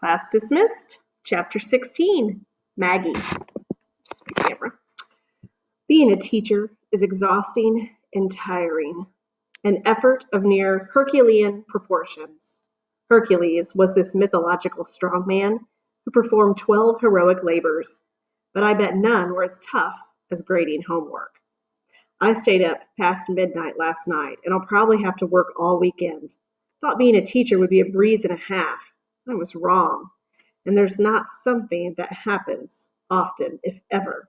Class dismissed. Chapter 16, Maggie. Just my camera. Being a teacher is exhausting and tiring, an effort of near Herculean proportions. Hercules was this mythological strongman who performed 12 heroic labors, but I bet none were as tough as grading homework. I stayed up past midnight last night, and I'll probably have to work all weekend. Thought being a teacher would be a breeze and a half. I was wrong. And there's not something that happens often, if ever.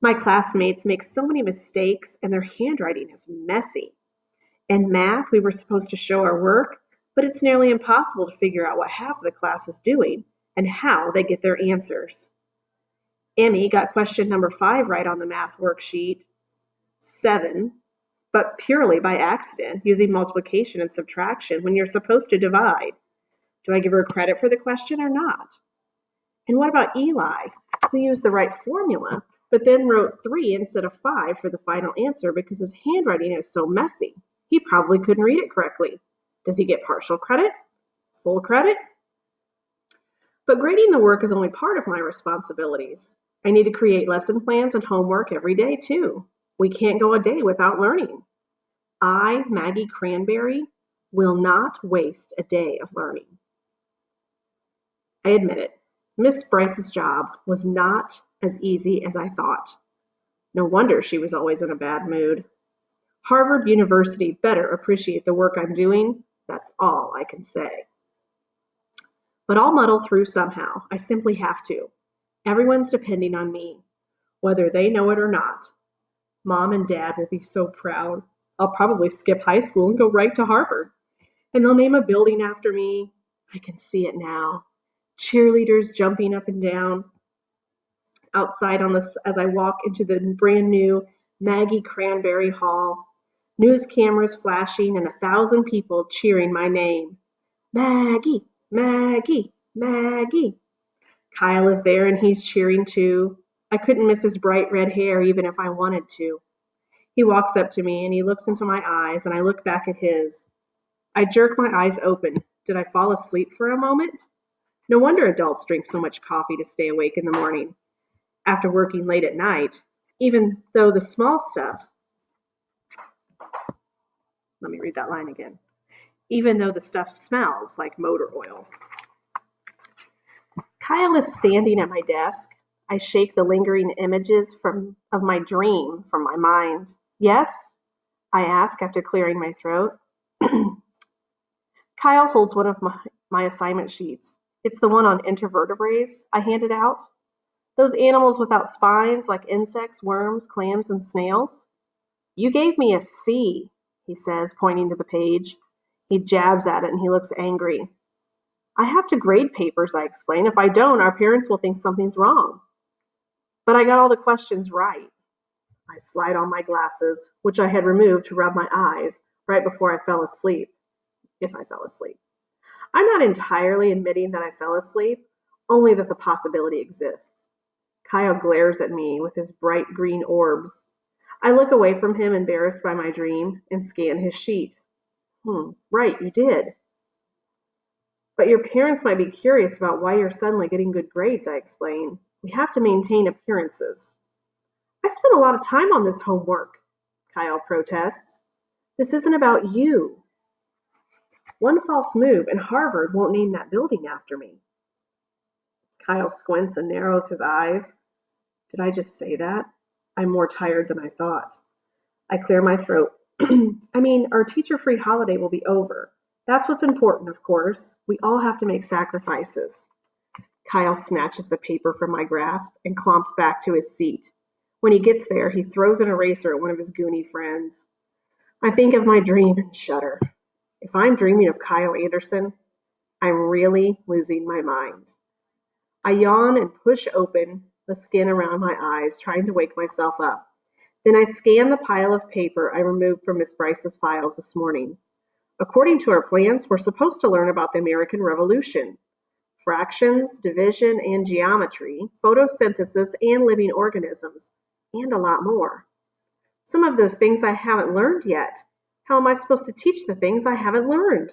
My classmates make so many mistakes, and their handwriting is messy. In math, we were supposed to show our work, but it's nearly impossible to figure out what half of the class is doing and how they get their answers. Emmy got question number 5 right on the math worksheet. 7, but purely by accident, using multiplication and subtraction when you're supposed to divide. Do I give her credit for the question or not? And what about Eli, who used the right formula, but then wrote 3 instead of 5 for the final answer because his handwriting is so messy? He probably couldn't read it correctly. Does he get partial credit? Full credit? But grading the work is only part of my responsibilities. I need to create lesson plans and homework every day, too. We can't go a day without learning. I, Maggie Cranberry, will not waste a day of learning. I admit it. Miss Bryce's job was not as easy as I thought. No wonder she was always in a bad mood. Harvard University better appreciate the work I'm doing. That's all I can say. But I'll muddle through somehow. I simply have to. Everyone's depending on me, whether they know it or not. Mom and Dad will be so proud. I'll probably skip high school and go right to Harvard. And they'll name a building after me. I can see it now. Cheerleaders jumping up and down outside as I walk into the brand new Maggie Cranberry Hall. News cameras flashing and 1,000 people cheering my name. Maggie, Maggie, Maggie. Kyle is there and he's cheering too. I couldn't miss his bright red hair even if I wanted to. He walks up to me and he looks into my eyes and I look back at his. I jerk my eyes open. Did I fall asleep for a moment? No wonder adults drink so much coffee to stay awake in the morning after working late at night, even though the small stuff. Let me read that line again. Even though the stuff smells like motor oil. Kyle is standing at my desk. I shake the lingering images of my dream from my mind. Yes? I ask after clearing my throat. Kyle holds one of my assignment sheets. It's the one on intervertebrates I handed out. Those animals without spines like insects, worms, clams, and snails. You gave me a C, he says, pointing to the page. He jabs at it and he looks angry. I have to grade papers, I explain. If I don't, our parents will think something's wrong. But I got all the questions right. I slide on my glasses, which I had removed to rub my eyes right before I fell asleep, if I fell asleep. I'm not entirely admitting that I fell asleep, only that the possibility exists. Kyle glares at me with his bright green orbs. I look away from him, embarrassed by my dream, and scan his sheet. Right, you did. But your parents might be curious about why you're suddenly getting good grades, I explain. We have to maintain appearances. I spent a lot of time on this homework, Kyle protests. This isn't about you. One false move and Harvard won't name that building after me. Kyle squints and narrows his eyes. Did I just say that? I'm more tired than I thought. I clear my throat. Our teacher-free holiday will be over. That's what's important, of course. We all have to make sacrifices. Kyle snatches the paper from my grasp and clomps back to his seat. When he gets there, he throws an eraser at one of his goony friends. I think of my dream and shudder. If I'm dreaming of Kyle Anderson, I'm really losing my mind. I yawn and push open the skin around my eyes, trying to wake myself up. Then I scan the pile of paper I removed from Miss Bryce's files this morning. According to our plans, we're supposed to learn about the American Revolution, fractions, division, and geometry, photosynthesis, and living organisms, and a lot more. Some of those things I haven't learned yet. How am I supposed to teach the things I haven't learned?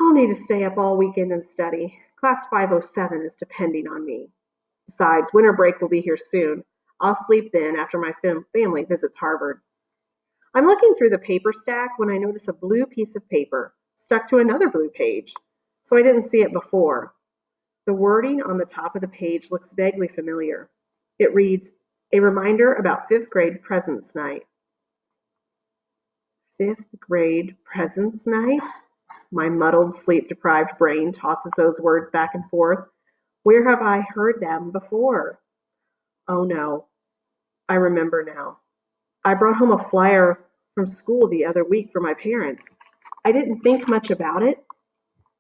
I'll need to stay up all weekend and study. Class 507 is depending on me. Besides, winter break will be here soon. I'll sleep then after my family visits Harvard. I'm looking through the paper stack when I notice a blue piece of paper stuck to another blue page, so I didn't see it before. The wording on the top of the page looks vaguely familiar. It reads, "A reminder about fifth grade presents night." Fifth grade presents night? My muddled, sleep-deprived brain tosses those words back and forth. Where have I heard them before? Oh no, I remember now. I brought home a flyer from school the other week for my parents. I didn't think much about it.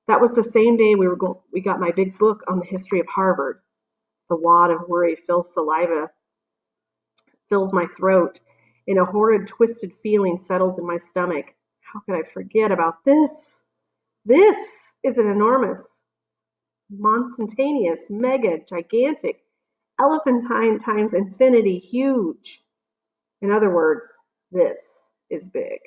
That was the same day we got my big book on the history of Harvard. The wad of worry fills my throat, and a horrid, twisted feeling settles in my stomach. How could I forget about this? This is an enormous, mountainous, mega, gigantic, elephantine times infinity huge. In other words, this is big.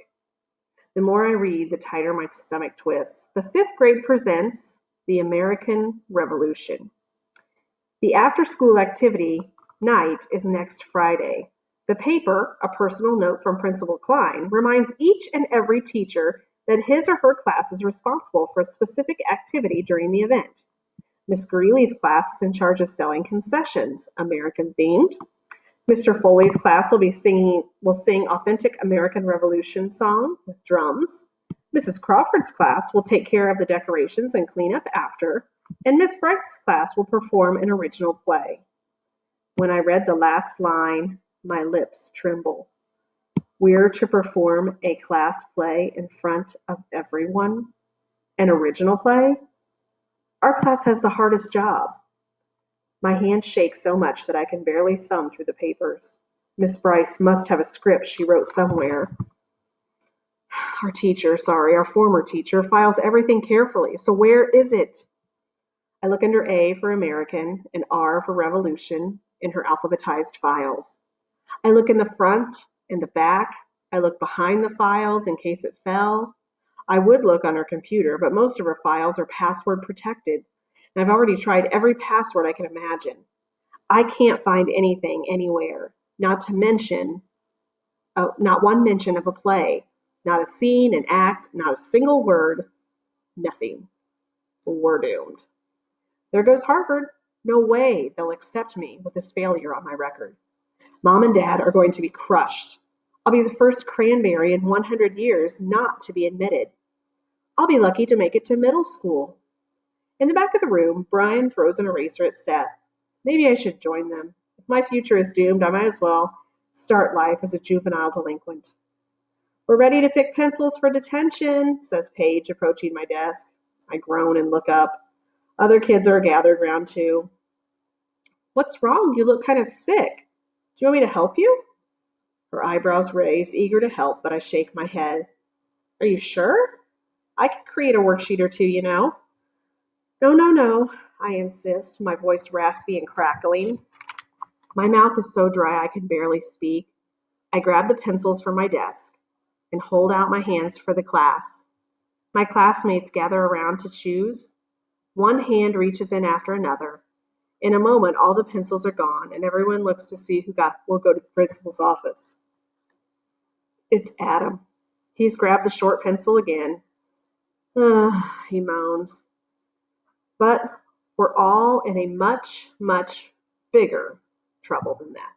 The more I read, the tighter my stomach twists. The fifth grade presents the American Revolution. The after-school activity night is next Friday. The paper, a personal note from Principal Klein, reminds each and every teacher that his or her class is responsible for a specific activity during the event. Miss Greeley's class is in charge of selling concessions, American-themed. Mr. Foley's class will sing authentic American Revolution song with drums. Mrs. Crawford's class will take care of the decorations and clean up after, and Miss Bryce's class will perform an original play. When I read the last line, my lips tremble. We're to perform a class play in front of everyone? An original play? Our class has the hardest job. My hands shake so much that I can barely thumb through the papers. Miss Bryce must have a script she wrote somewhere. Our former teacher, files everything carefully, so where is it? I look under A for American and R for Revolution in her alphabetized files. I look in the front and the back. I look behind the files in case it fell. I would look on her computer, but most of her files are password protected, and I've already tried every password I can imagine. I can't find anything anywhere, not one mention of a play, not a scene, an act, not a single word, nothing. We're doomed. There goes Harvard. No way they'll accept me with this failure on my record. Mom and Dad are going to be crushed. I'll be the first cranberry in 100 years not to be admitted. I'll be lucky to make it to middle school. In the back of the room, Brian throws an eraser at Seth. Maybe I should join them. If my future is doomed, I might as well start life as a juvenile delinquent. We're ready to pick pencils for detention, says Paige, approaching my desk. I groan and look up. Other kids are gathered round too. What's wrong? You look kind of sick. Do you want me to help you? Her eyebrows raise, eager to help, but I shake my head. Are you sure? I can create a worksheet or two, you know. No, I insist, my voice raspy and crackling. My mouth is so dry I can barely speak. I grab the pencils from my desk and hold out my hands for the class. My classmates gather around to choose. One hand reaches in after another. In a moment, all the pencils are gone, and everyone looks to see who will go to the principal's office. It's Adam. He's grabbed the short pencil again. He moans. But we're all in a much, much bigger trouble than that.